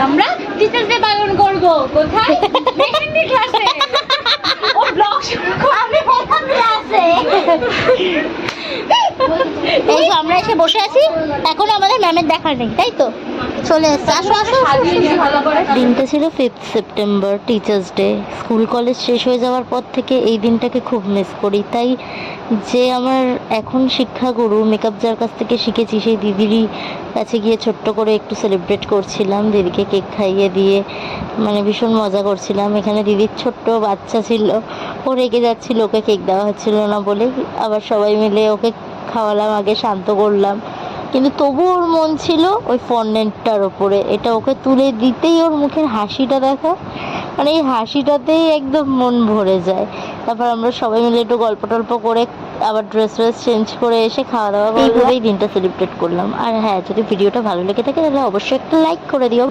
আমরা teachers day পালন করব কোথায় মেহেন্দি ক্লাসে ও ব্লগ শুরু করবে প্রথম ক্লাসে এই তো আমরা এসে বসে আছি, এখন আমাদের ম্যামের দেখা নেই, তাই তো চলে এসছে। আসো আসো। দিনটা ছিল 5 September, teachers day. School college শেষ হয়ে যাওয়ার পর থেকে এই দিনটাকে খুব মিস করি। তাই যে আমার এখন শিক্ষাগুরু, মেকআপ যার কাছ থেকে শিখেছি, সেই দিদিরই কাছে গিয়ে ছোট্ট করে একটু সেলিব্রেট করছিলাম, দিদিকে কেক খাইয়ে দিয়ে মানে ভীষণ মজা করছিলাম। এখানে দিদির ছোট্ট বাচ্চা ছিল, ও রেগে যাচ্ছিল, ওকে কেক দেওয়া হচ্ছিল না বলে। আবার সবাই মিলে ওকে খাওয়ালাম, আগে শান্ত করলাম, কিন্তু তবু ওর মন ছিল ওই ফন্ডেন্টটার ওপরে। এটা ওকে তুলে দিতেই ওর মুখের হাসিটা দেখো, মানে এই হাসিটাতেই একদম মন ভরে যায়। তারপর আমরা সবাই মিলে একটু গল্প টল্প করে আবার ড্রেস চেঞ্জ করে এসে খাওয়া দাওয়া করে এইভাবেই দিনটা সেলিব্রেট করলাম। আর হ্যাঁ, যদি ভিডিওটা ভালো লেগে থাকে তাহলে অবশ্যই একটা লাইক করে দিও।